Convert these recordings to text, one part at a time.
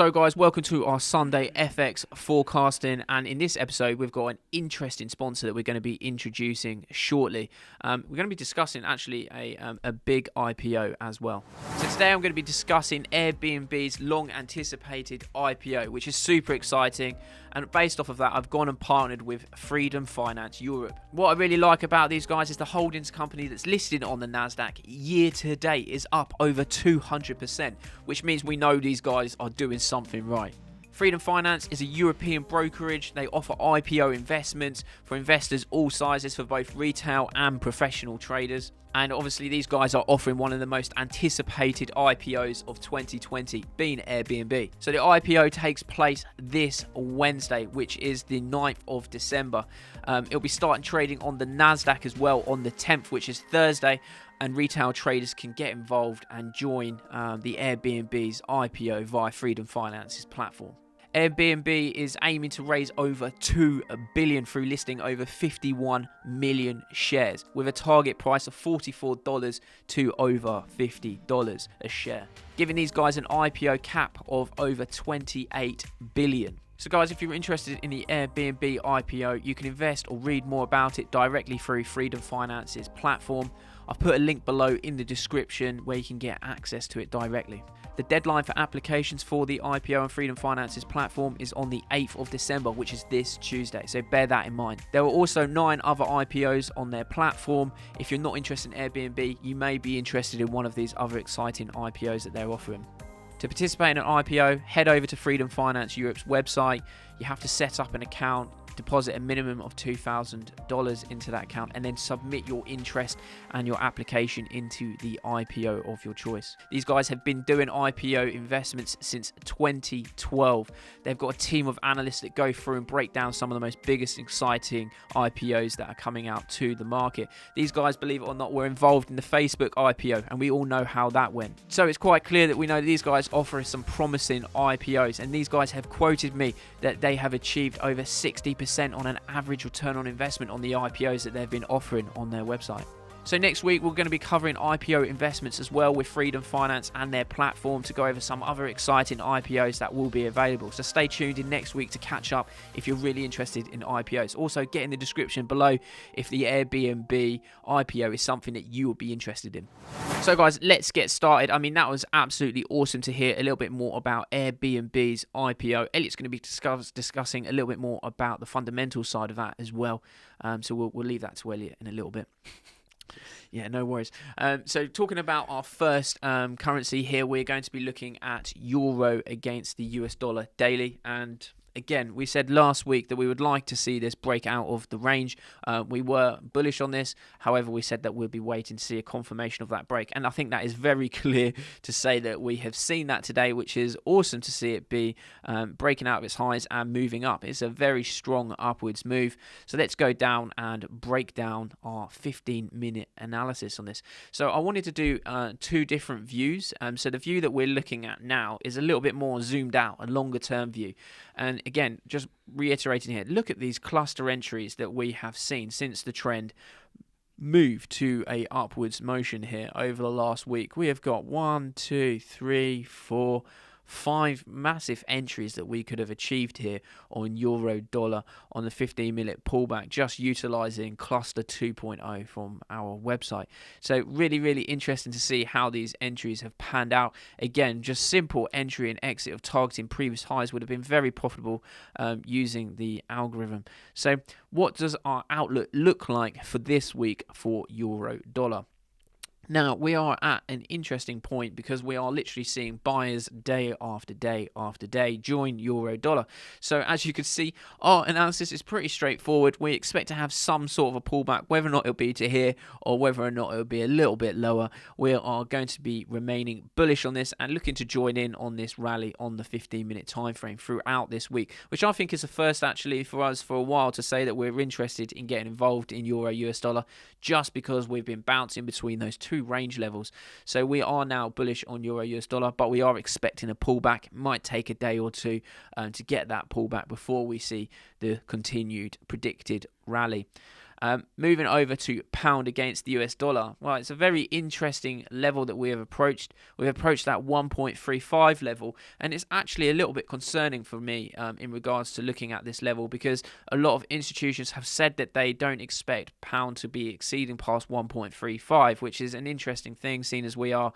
So guys, welcome to our Sunday FX forecasting, and in this episode we've got an interesting sponsor that we're going to be introducing shortly. We're going to be discussing actually a big IPO as well. So today I'm going to be discussing Airbnb's long anticipated IPO, which is super exciting, and based off of that I've gone and partnered with Freedom Finance Europe. What I really like about these guys is the holdings company that's listed on the Nasdaq year to date is up over 200%, which means we know these guys are doing something right. Freedom Finance is a European brokerage. They offer IPO investments for investors all sizes for both retail and professional traders. And obviously these guys are offering one of the most anticipated IPOs of 2020, being Airbnb. So the IPO takes place this Wednesday, which is the 9th of December. It'll be starting trading on the Nasdaq as well on the 10th, which is Thursday. And retail traders can get involved and join the Airbnb's IPO via Freedom Finance's platform. Airbnb is aiming to raise over $2 billion through listing over 51 million shares, with a target price of $44 to over $50 a share, giving these guys an IPO cap of over $28 billion. So guys, if you're interested in the Airbnb IPO, you can invest or read more about it directly through Freedom Finance's platform. I've put a link below in the description where you can get access to it directly. The deadline for applications for the IPO on Freedom Finance's platform is on the 8th of December, which is this Tuesday, so bear that in mind. There are also 9 other IPOs on their platform. If you're not interested in Airbnb, you may be interested in one of these other exciting IPOs that they're offering. To participate in an IPO, head over to Freedom Finance Europe's website. You have to set up an account, deposit a minimum of $2,000 into that account, and then submit your interest and your application into the IPO of your choice. These guys have been doing IPO investments since 2012. They've got a team of analysts that go through and break down some of the most biggest exciting IPOs that are coming out to the market. These guys, believe it or not, were involved in the Facebook IPO, and we all know how that went. So it's quite clear that we know that these guys offer some promising IPOs, and these guys have quoted me that they have achieved over 60% on an average return on investment on the IPOs that they've been offering on their website. So next week we're going to be covering IPO investments as well with Freedom Finance and their platform to go over some other exciting IPOs that will be available. So stay tuned in next week to catch up if you're really interested in IPOs. Also get in the description below if the Airbnb IPO is something that you would be interested in. So guys, let's get started. I mean, that was absolutely awesome to hear a little bit more about Airbnb's IPO. Elliot's going to be discussing a little bit more about the fundamental side of that as well. So we'll leave that to Elliot in a little bit. Yeah, no worries. So talking about our first currency here, we're going to be looking at euro against the US dollar daily. And again, we said last week that we would like to see this break out of the range. We were bullish on this. However, we said that we'll be waiting to see a confirmation of that break. And I think that is very clear to say that we have seen that today, which is awesome to see it be breaking out of its highs and moving up. It's a very strong upwards move. So let's go down and break down our 15-minute analysis on this. So I wanted to do 2 different views. So the view that we're looking at now is a little bit more zoomed out, a longer term view. And again, just reiterating here, look at these cluster entries that we have seen since the trend moved to a upwards motion here over the last week. We have got 1, 2, 3, 4, 5 massive entries that we could have achieved here on euro dollar on the 15-minute pullback, just utilizing cluster 2.0 from our website. So really, really interesting to see how these entries have panned out. Again, just simple entry and exit of targeting previous highs would have been very profitable using the algorithm. So what does our outlook look like for this week for euro dollar? Now, we are at an interesting point because we are literally seeing buyers day after day after day join euro dollar. So as you can see, our analysis is pretty straightforward. We expect to have some sort of a pullback, whether or not it'll be to here or whether or not it'll be a little bit lower. We are going to be remaining bullish on this and looking to join in on this rally on the 15-minute time frame throughout this week, which I think is the first actually for us for a while to say that we're interested in getting involved in euro US dollar, just because we've been bouncing between those 2 range levels. So we are now bullish on euro US dollar, but we are expecting a pullback. It might take a day or two to get that pullback before we see the continued predicted rally. Moving over to pound against the US dollar. Well, it's a very interesting level that we have approached. We've approached that 1.35 level, and it's actually a little bit concerning for me in regards to looking at this level, because a lot of institutions have said that they don't expect pound to be exceeding past 1.35, which is an interesting thing, seeing as we are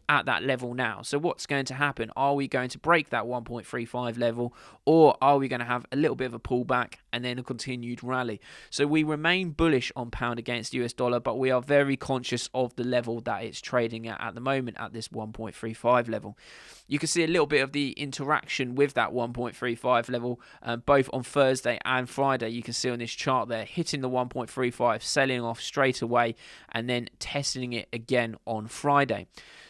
at that level now. So what's going to happen? Are we going to break that 1.35 level, or are we going to have a little bit of a pullback and then a continued rally? So we remain bullish on pound against US dollar, but we are very conscious of the level that it's trading at the moment, at this 1.35 level. You can see a little bit of the interaction with that 1.35 level, both on Thursday and Friday. You can see on this chart there, hitting the 1.35, selling off straight away, and then testing it again on Friday.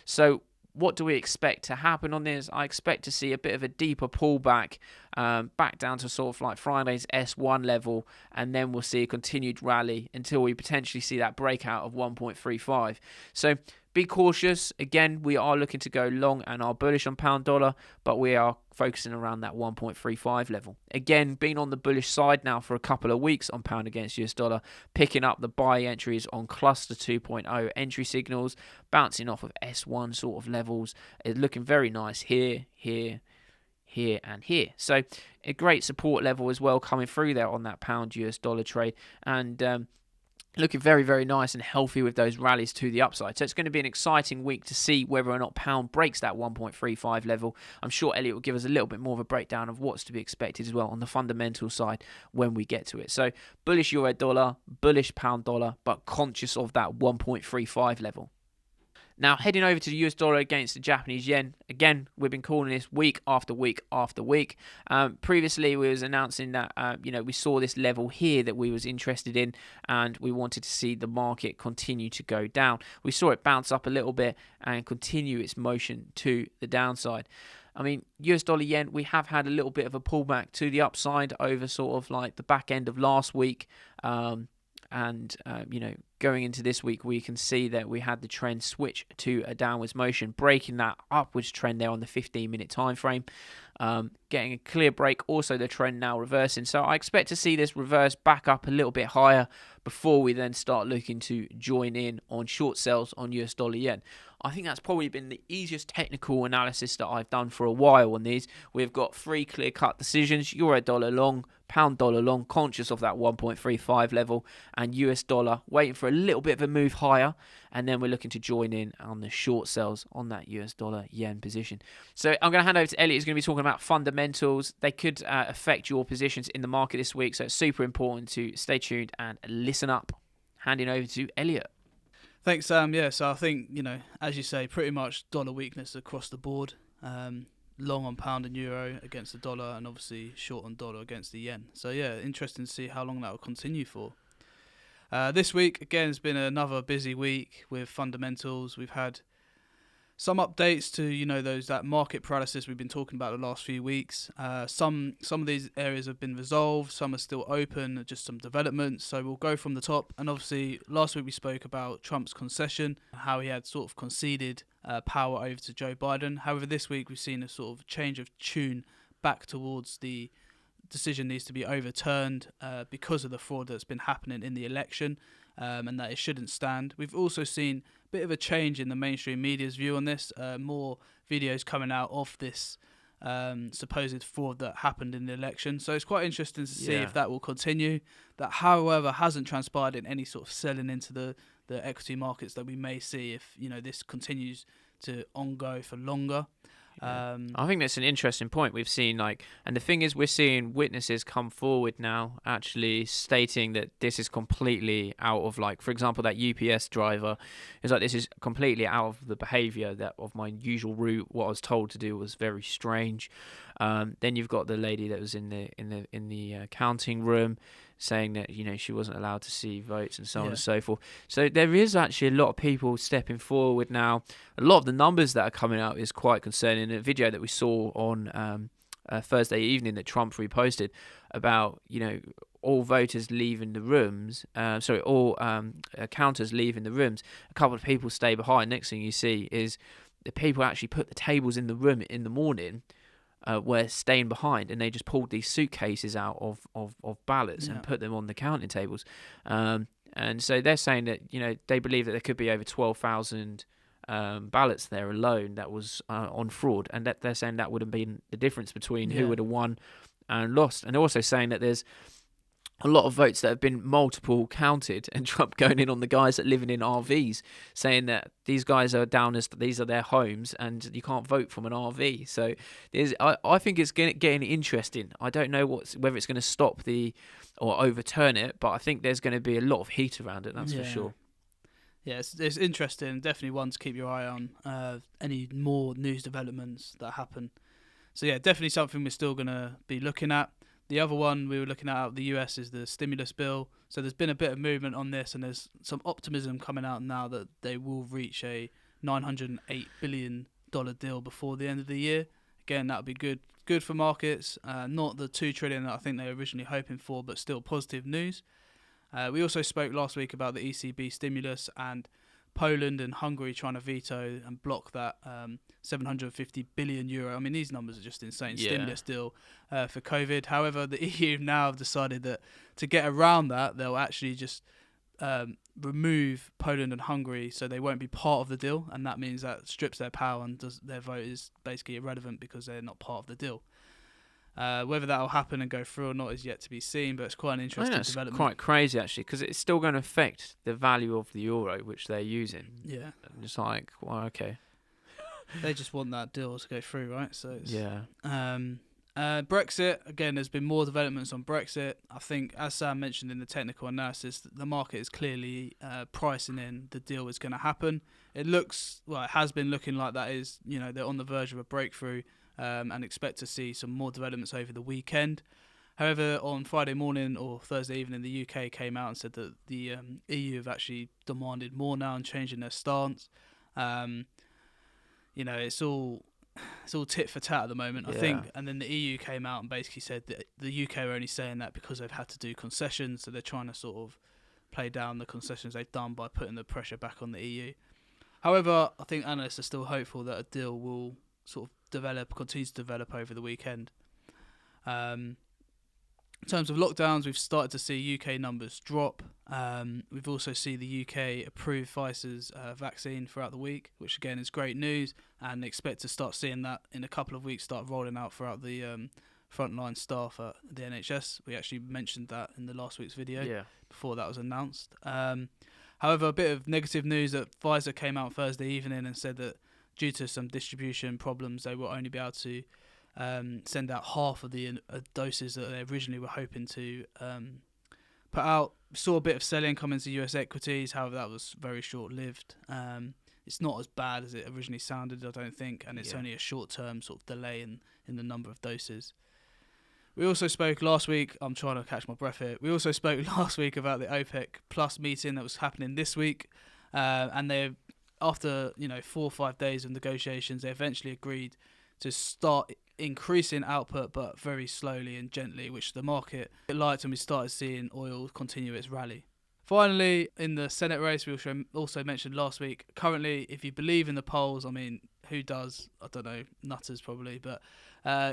So what do we expect to happen on this? I expect to see a bit of a deeper pullback, back down to sort of like Friday's S1 level, and then we'll see a continued rally until we potentially see that breakout of 1.35. So be cautious. Again, we are looking to go long and are bullish on pound dollar, but we are focusing around that 1.35 level. Again, being on the bullish side now for a couple of weeks on pound against US dollar, picking up the buy entries on cluster 2.0 entry signals, bouncing off of S1 sort of levels. It's looking very nice here, here, here, and here. So a great support level as well coming through there on that pound US dollar trade, and looking very, very nice and healthy with those rallies to the upside. So it's going to be an exciting week to see whether or not pound breaks that 1.35 level. I'm sure Elliot will give us a little bit more of a breakdown of what's to be expected as well on the fundamental side when we get to it. So bullish euro dollar, bullish pound dollar, but conscious of that 1.35 level. Now, heading over to the US dollar against the Japanese yen. Again, we've been calling this week after week after week. Previously, we was announcing that we saw this level here that we was interested in, and we wanted to see the market continue to go down. We saw it bounce up a little bit and continue its motion to the downside. I mean, US dollar yen, we have had a little bit of a pullback to the upside over sort of like the back end of last week. Going into this week, we can see that we had the trend switch to a downwards motion, breaking that upwards trend there on the 15-minute time frame, getting a clear break. Also, the trend now reversing. So I expect to see this reverse back up a little bit higher before we then start looking to join in on short sales on US dollar yen. I think that's probably been the easiest technical analysis that I've done for a while on these. We've got 3 clear-cut decisions: euro dollar long, pound dollar long, conscious of that 1.35 level, and US dollar waiting for a little bit of a move higher, and then we're looking to join in on the short sales on that US dollar yen position. So I'm going to hand over to Elliot, who's going to be talking about fundamentals. They could affect your positions in the market this week, so it's super important to stay tuned and listen up. Handing over to Elliot. Thanks, Sam. Yeah, so I think, as you say, pretty much dollar weakness across the board. Long on pound and euro against the dollar, and obviously short on dollar against the yen. So yeah, interesting to see how long that will continue for. This week, again, has been another busy week with fundamentals. We've had some updates to, that market paralysis we've been talking about the last few weeks. Some of these areas have been resolved, some are still open, just some developments. So we'll go from the top. And obviously, last week we spoke about Trump's concession, how he had sort of conceded power over to Joe Biden. However, this week we've seen a sort of change of tune back towards the decision needs to be overturned because of the fraud that's been happening in the election, and that it shouldn't stand. We've also seen a bit of a change in the mainstream media's view on this, more videos coming out of this supposed fraud that happened in the election. So it's quite interesting to see if that will continue. That, however, hasn't transpired in any sort of selling into the equity markets that we may see if this continues to ongo for longer. I think that's an interesting point. We've seen and the thing is, we're seeing witnesses come forward now actually stating that this is completely out of for example, that UPS driver is this is completely out of the behaviour that of my usual route. What I was told to do was very strange. Then you've got the lady that was in the counting room saying that she wasn't allowed to see votes and so on and so forth. So there is actually a lot of people stepping forward now. A lot of the numbers that are coming out is quite concerning. A video that we saw on Thursday evening that Trump reposted about all voters leaving the rooms. All counters leaving the rooms. A couple of people stay behind. Next thing you see is the people actually put the tables in the room in the morning. were staying behind, and they just pulled these suitcases out of ballots and put them on the counting tables. And so they're saying that they believe that there could be over 12,000 ballots there alone that was on fraud, and that they're saying that would have been the difference between who would have won and lost. And they're also saying that there's a lot of votes that have been multiple counted, and Trump going in on the guys that living in RVs, saying that these guys are down as these are their homes and you can't vote from an RV. So I think it's getting interesting. I don't know whether it's going to stop or overturn it, but I think there's going to be a lot of heat around it, that's for sure. Yeah, it's interesting. Definitely one to keep your eye on. Any more news developments that happen. So yeah, definitely something we're still going to be looking at. The other one we were looking at out of the US is the stimulus bill. So there's been a bit of movement on this, and there's some optimism coming out now that they will reach a $908 billion deal before the end of the year. Again, that would be good for markets. Not the $2 trillion that I think they were originally hoping for, but still positive news. We also spoke last week about the ECB stimulus and Poland and Hungary trying to veto and block that €750 billion. I mean, these numbers are just insane. Stimulus deal for COVID. However, the EU now have decided that to get around that, they'll actually just remove Poland and Hungary, so they won't be part of the deal, and that means that strips their power and their vote is basically irrelevant because they're not part of the deal. Whether that will happen and go through or not is yet to be seen, but it's quite an interesting development. It's quite crazy, actually, because it's still going to affect the value of the euro, which they're using. Yeah. And it's like, well, okay. They just want that deal to go through, right? So it's, Brexit, again, there's been more developments on Brexit. I think, as Sam mentioned in the technical analysis, the market is clearly pricing in the deal is going to happen. It has been looking like that is, they're on the verge of a breakthrough. And expect to see some more developments over the weekend. However, on Friday morning or Thursday evening, the UK came out and said that the EU have actually demanded more now and changing their stance. It's all tit for tat at the moment, I think. And then the EU came out and basically said that the UK are only saying that because they've had to do concessions, so they're trying to sort of play down the concessions they've done by putting the pressure back on the EU. However, I think analysts are still hopeful that a deal will sort of continue to develop over the weekend. In terms of lockdowns, we've started to see UK numbers drop. We've also seen the UK approve Pfizer's vaccine throughout the week, which again is great news, and expect to start seeing that in a couple of weeks start rolling out throughout the frontline staff at the NHS. We actually mentioned that in the last week's video before that was announced. However, a bit of negative news that Pfizer came out Thursday evening and said that due to some distribution problems, they will only be able to send out half of the doses that they originally were hoping to put out. We saw a bit of selling come into US equities, however that was very short-lived. It's not as bad as it originally sounded, I don't think, and it's only a short-term sort of delay in the number of doses. We also spoke last week, I'm trying to catch my breath here, we also spoke last week about the OPEC Plus meeting that was happening this week, and they after 4 or 5 days of negotiations, they eventually agreed to start increasing output, but very slowly and gently, which the market liked, and we started seeing oil continue its rally. Finally, in the Senate race, we also mentioned last week, currently, if you believe in the polls, I mean, who does? I don't know, nutters probably, but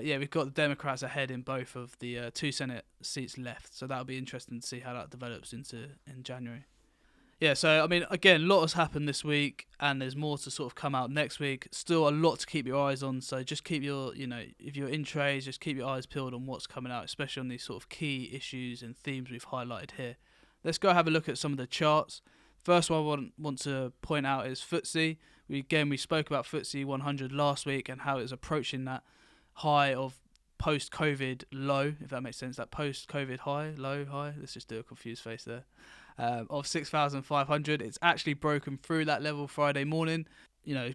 we've got the Democrats ahead in both of the 2 Senate seats left, so that'll be interesting to see how that develops in January. Yeah, so, I mean, again, a lot has happened this week, and there's more to sort of come out next week. Still a lot to keep your eyes on, so just keep if you're in trades, just keep your eyes peeled on what's coming out, especially on these sort of key issues and themes we've highlighted here. Let's go have a look at some of the charts. First one I want to point out is FTSE. We spoke about FTSE 100 last week and how it's approaching that high of post-COVID low, if that makes sense, that post-COVID high, low, high. Let's just do a confused face there. Of 6,500. It's actually broken through that level Friday morning.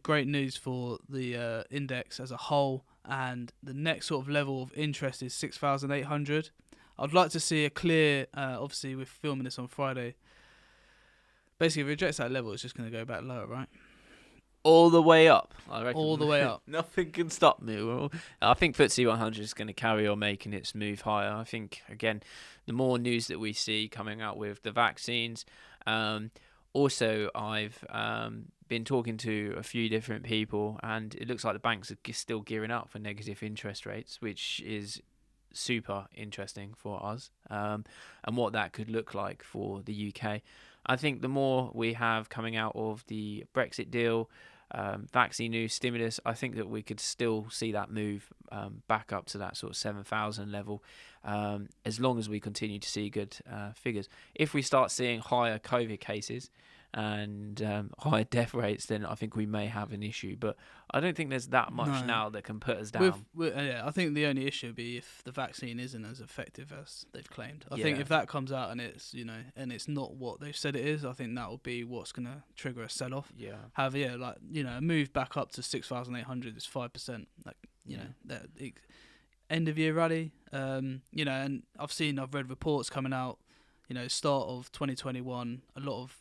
Great news for the index as a whole, and the next sort of level of interest is 6,800. I'd like to see a clear, obviously we're filming this on Friday, basically if it rejects that level, it's just going to go back lower, right? All the way up, I reckon. All the way up. Nothing can stop me. I think FTSE 100 is going to carry on making its move higher. I think, again, the more news that we see coming out with the vaccines. Also, I've been talking to a few different people, and it looks like the banks are still gearing up for negative interest rates, which is super interesting for us, and what that could look like for the UK. I think the more we have coming out of the Brexit deal, vaccine news, stimulus, I think that we could still see that move back up to that sort of 7,000 level, as long as we continue to see good figures. If we start seeing higher COVID cases and higher death rates, then I think we may have an issue. But I don't think there's that much now that can put us down. I think the only issue would be if the vaccine isn't as effective as they've claimed. I think if that comes out and it's and it's not what they've said it is, I think that will be what's going to trigger a sell-off. Yeah. However, a move back up to 6,800 is 5%. That end of year rally. And I've read reports coming out. Start of 2021, a lot of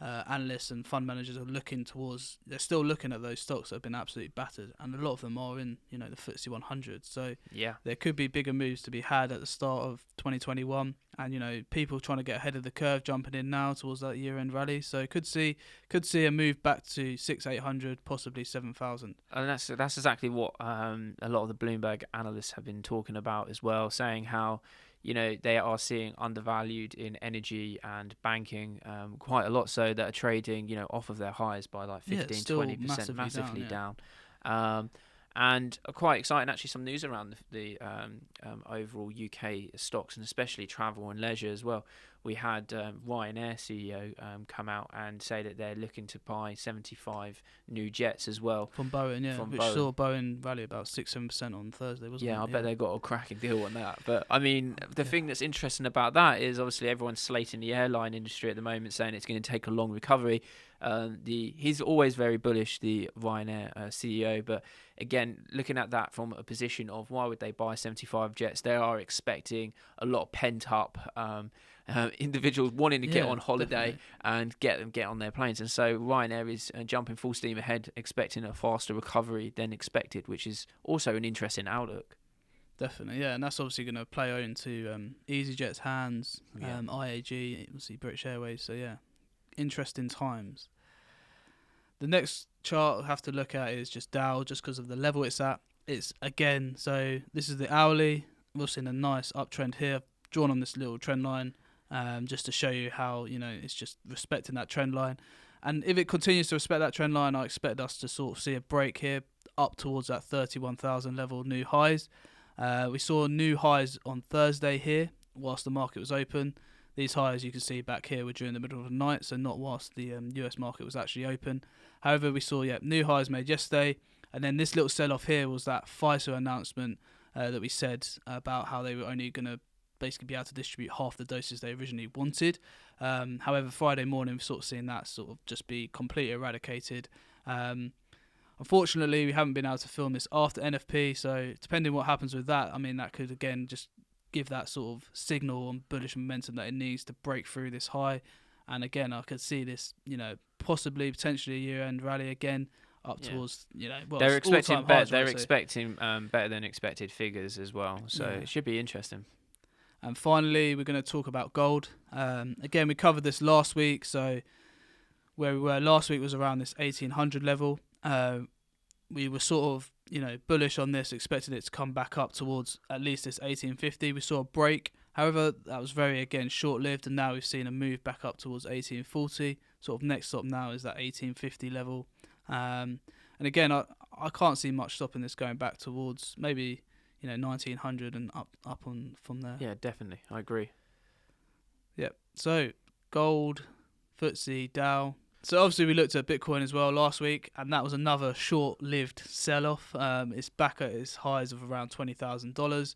analysts and fund managers are they're still looking at those stocks that have been absolutely battered, and a lot of them are in the FTSE 100. So there could be bigger moves to be had at the start of 2021, and people trying to get ahead of the curve, jumping in now towards that year-end rally. So could see a move back to 6,800, possibly 7,000. And that's exactly what a lot of the Bloomberg analysts have been talking about as well, saying how they are seeing undervalued in energy and banking, quite a lot so, that are trading, off of their highs by like 15-20%, massively down. And quite exciting, actually, some news around the overall UK stocks, and especially travel and leisure as well. We had Ryanair CEO come out and say that they're looking to buy 75 new jets as well. From Boeing, which saw Boeing rally about 6-7% on Thursday, wasn't it? Yeah, I bet they got a cracking deal on that. But, I mean, the thing that's interesting about that is obviously everyone's slating the airline industry at the moment, saying it's going to take a long recovery. He's always very bullish, the Ryanair CEO, but again, looking at that from a position of why would they buy 75 jets, they are expecting a lot of pent up individuals wanting to get on holiday and get on their planes, and so Ryanair is jumping full steam ahead, expecting a faster recovery than expected, which is also an interesting outlook. Definitely, and that's obviously going to play into EasyJet's hands, IAG, obviously British Airways. So interesting times. The next chart we'll have to look at is just Dow, just because of the level it's at. It's again, so this is the hourly. We've seen a nice uptrend here. I've drawn on this little trend line just to show you how it's just respecting that trend line. And if it continues to respect that trend line, I expect us to sort of see a break here up towards that 31,000 level, new highs. We saw new highs on Thursday here whilst the market was open. These highs you can see back here were during the middle of the night, so not whilst the US market was actually open. However, we saw new highs made yesterday, and then this little sell-off here was that Pfizer announcement that we said about how they were only going to basically be able to distribute half the doses they originally wanted. However, Friday morning we've sort of seen that sort of just be completely eradicated. Unfortunately, we haven't been able to film this after NFP, so depending what happens with that, I mean, that could again just give that sort of signal and bullish momentum that it needs to break through this high. And again, I could see this, possibly potentially a year-end rally again up towards, they're expecting better. They're expecting better than expected figures as well, so it should be interesting. And finally, we're going to talk about gold. Again, we covered this last week, so where we were last week was around this 1,800 level. We were sort of bullish on this, expected it to come back up towards at least this 1850. We saw a break. However, that was very, again, short-lived, and now we've seen a move back up towards 1840. Sort of next stop now is that 1850 level. And again, I can't see much stopping this going back towards maybe 1900 and up on from there. Yeah, definitely. I agree. Yep. So, gold, FTSE, Dow. So obviously we looked at Bitcoin as well last week, and that was another short-lived sell-off. It's back at its highs of around $20,000.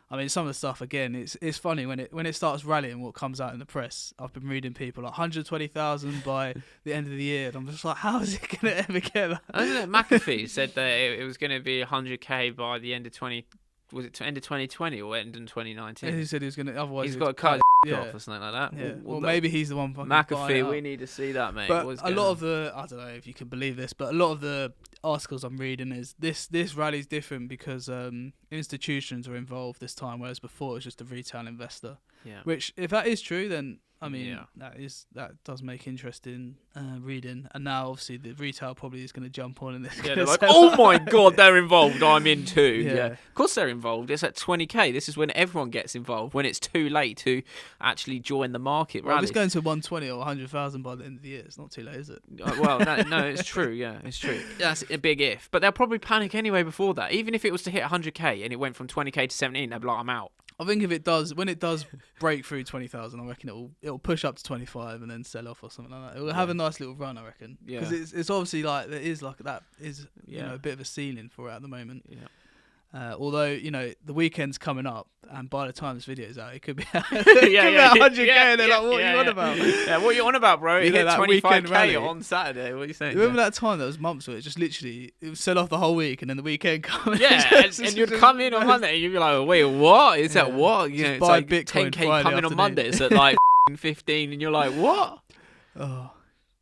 I mean, some of the stuff again, it's funny when it starts rallying. What comes out in the press? I've been reading people like 120,000 by the end of the year, and I'm just like, how is it going to ever get that? I don't know. McAfee said that it was going to be 100k by the end of 20. Was it end of 2020 or end in 2019? He said he was going to. Otherwise, he's got to cut his off or something like that. Yeah. Well, maybe he's the one. McAfee, we need to see that, mate. But a lot of the, I don't know if you can believe this, but a lot of the articles I'm reading is this rally's different because institutions are involved this time, whereas before it was just a retail investor. Yeah. Which, if that is true, then I mean Yeah. that does make interesting reading. And now obviously the retail probably is going to jump on and Yeah, they're like, oh my god, they're involved. I'm in too. Yeah. Yeah. Of course they're involved. It's at 20k. This is when everyone gets involved. When it's too late to actually join the market Well, if rally. it's going to 120 or 100,000 by the end of the year, it's not too late, is it? Well, no, it's true. Yeah, it's true. That's a big if. But they'll probably panic anyway before that. Even if it was to hit 100k and it went from 20k to 17, they'd be like, I'm out. I think when it does break through 20,000, I reckon it'll push up to 25 and then sell off or something like that. It will have a nice little run, I reckon. Yeah. Because it's obviously like there is like that is Yeah. a bit of a ceiling for it at the moment. Yeah. Although the weekend's coming up, and by the time this video is out, it could be Yeah, 100k, and they're like, "What are you on yeah. about?" Yeah, what are you on about, bro? It You know, hit that weekend 25k rally. on Saturday. What are you saying? Remember that time? There was months where it just literally it would sell off the whole week, and then the weekend come. Yeah, and you'd come in on Monday and you'd be like, wait, what? Is that Yeah. what? You Just know, it's buy like Bitcoin 10k Friday coming on afternoon. Mondays at like 15 and you're like, what? Oh,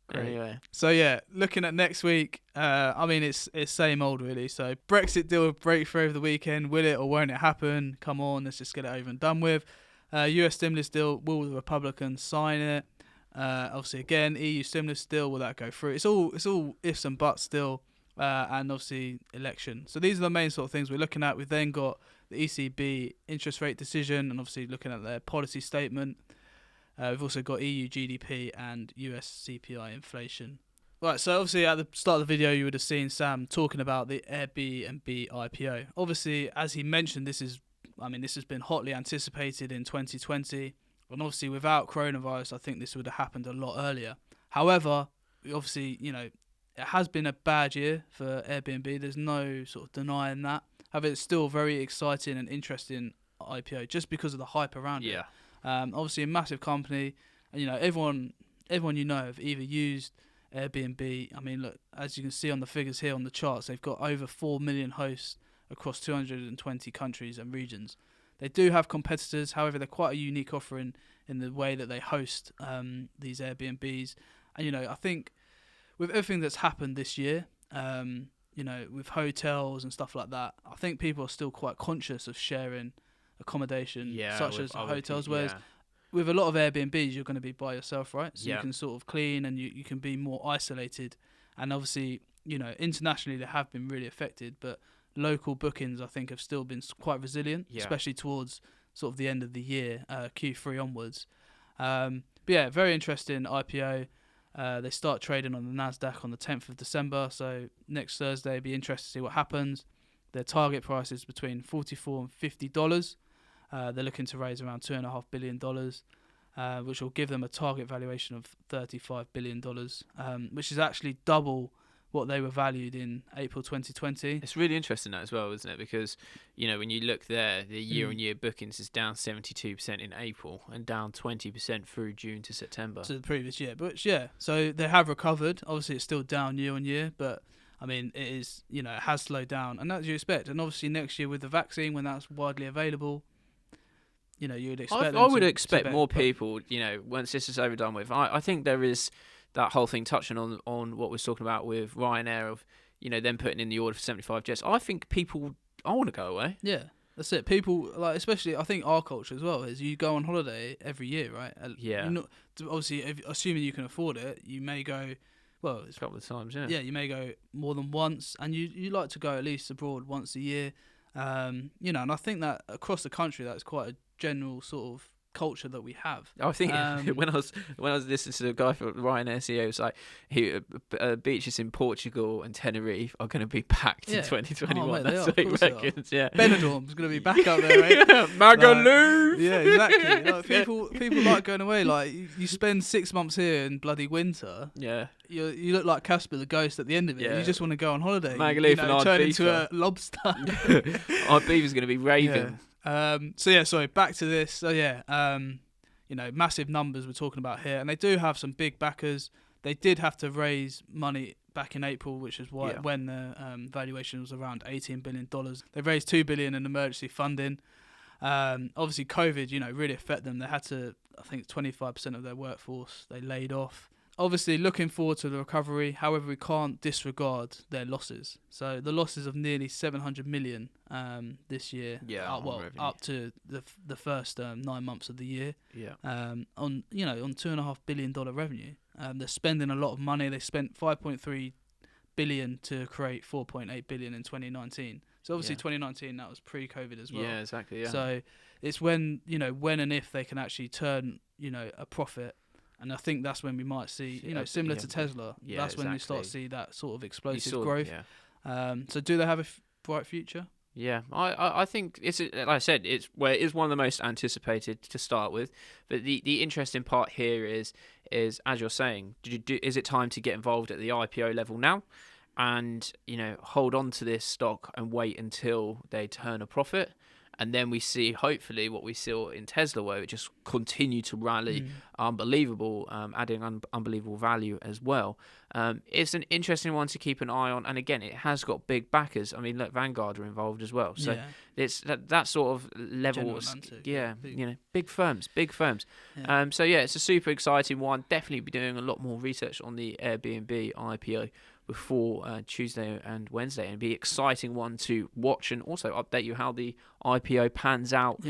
great. Anyway. So yeah, looking at next week, I mean it's same old really. So Brexit deal will break through over the weekend. Will it or won't it happen? Come on, let's just get it over and done with. US stimulus deal, will the Republicans sign it? Obviously again, EU stimulus deal, will that go through? It's all ifs and buts still. And obviously election. So these are the main sort of things we're looking at. We've then got the ECB interest rate decision and obviously looking at their policy statement. We've also got EU GDP and US CPI inflation. Right, so obviously at the start of the video you would have seen Sam talking about the Airbnb IPO. Obviously, as he mentioned, this has been hotly anticipated in 2020. And obviously without coronavirus, I think this would have happened a lot earlier. However, obviously, it has been a bad year for Airbnb. There's no sort of denying that. However, it's still a very exciting and interesting IPO just because of the hype around it. Obviously a massive company, and everyone have either used Airbnb. I mean, look, as you can see on the figures here on the charts, they've got over 4 million hosts across 220 countries and regions. They do have competitors, however, they're quite a unique offering in the way that they host these Airbnbs. And I think with everything that's happened this year, with hotels and stuff like that, I think people are still quite conscious of sharing accommodation, such as hotels. Whereas with a lot of Airbnbs, you're going to be by yourself, right? So you can sort of clean and you can be more isolated. And obviously, internationally they have been really affected, but local bookings I think have still been quite resilient, especially towards sort of the end of the year, Q3 onwards. But yeah, very interesting IPO. They start trading on the Nasdaq on the 10th of December, so next Thursday it'll be interesting to see what happens. Their target price is between $44 and $50. They're looking to raise around $2.5 billion, which will give them a target valuation of $35 billion, which is actually double what they were valued in April 2020. It's really interesting that as well, isn't it? Because, when you look there, the year-on-year bookings is down 72% in April and down 20% through June to September. To the previous year. But yeah, so they have recovered. Obviously, it's still down year-on-year, but I mean, it is, it has slowed down, and as you expect. And obviously next year with the vaccine, when that's widely available, you would expect I would expect more people, once this is over done with. I think there is that whole thing touching on what we're talking about with Ryanair of, them putting in the order for 75 jets. I think people, I want to go away. Yeah, that's it. People, especially, I think our culture as well, is you go on holiday every year, right? Yeah. Obviously, assuming you can afford it, you may go, a couple of times, yeah. Yeah, you may go more than once, and you like to go at least abroad once a year. And I think that across the country, that's quite a general sort of culture that we have. I think when I was listening to the guy from Ryanair CEO, it was like beaches in Portugal and Tenerife are going to be packed in 2021. Mate, that's what he reckons. Yeah, Benidorm's going to be back up there, right? Magaluf. Yeah, exactly. People like going away. Like you spend 6 months here in bloody winter. Yeah, you look like Casper the Ghost at the end of it. Yeah. You just want to go on holiday. Magaluf and turn Ibiza. into a lobster. Ibiza's going to be raving. Yeah. Back to this. So yeah, massive numbers we're talking about here, and they do have some big backers. They did have to raise money back in April, which is when the valuation was around $18 billion. They raised $2 billion in emergency funding. Obviously, COVID, really affected them. They had to, I think, 25% of their workforce they laid off. obviously looking forward to the recovery. However, we can't disregard their losses. So the losses of nearly 700 million this year, up to the first 9 months of the year, on $2.5 billion revenue. They're spending a lot of money. They spent 5.3 billion to create 4.8 billion in 2019. So obviously 2019, that was pre-COVID as well. Yeah, exactly. Yeah. So it's when and if they can actually turn a profit. And I think that's when we might see, similar to Tesla, that's when we start to see that sort of explosive growth. Yeah. So do they have a bright future? Yeah, I think it's, like I said, it is one of the most anticipated to start with. But the interesting part here is as you're saying, is it time to get involved at the IPO level now, and hold on to this stock and wait until they turn a profit? And then we see, hopefully, what we saw in Tesla, where it just continued to rally, unbelievable, adding unbelievable value as well. It's an interesting one to keep an eye on. And again, it has got big backers. I mean, look, Vanguard are involved as well. So it's that sort of level. Big firms. Yeah. It's a super exciting one. Definitely be doing a lot more research on the Airbnb IPO before Tuesday and Wednesday, and it'd be an exciting one to watch, and also update you how the IPO pans out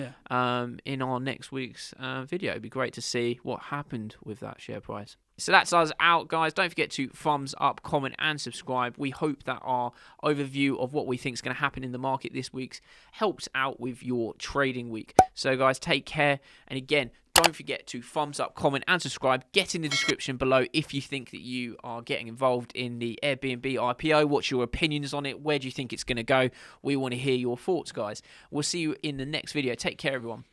in our next week's video. It'd be great to see what happened with that share price. So that's us out, guys. Don't forget to thumbs up, comment and subscribe. We hope that our overview of what we think is going to happen in the market this week's helps out with your trading week. So guys, take care, and again, don't forget to thumbs up, comment and subscribe. Get in the description below if you think that you are getting involved in the Airbnb IPO. What's your opinions on it? Where do you think it's going to go? We want to hear your thoughts, guys. We'll see you in the next video. Take care, everyone.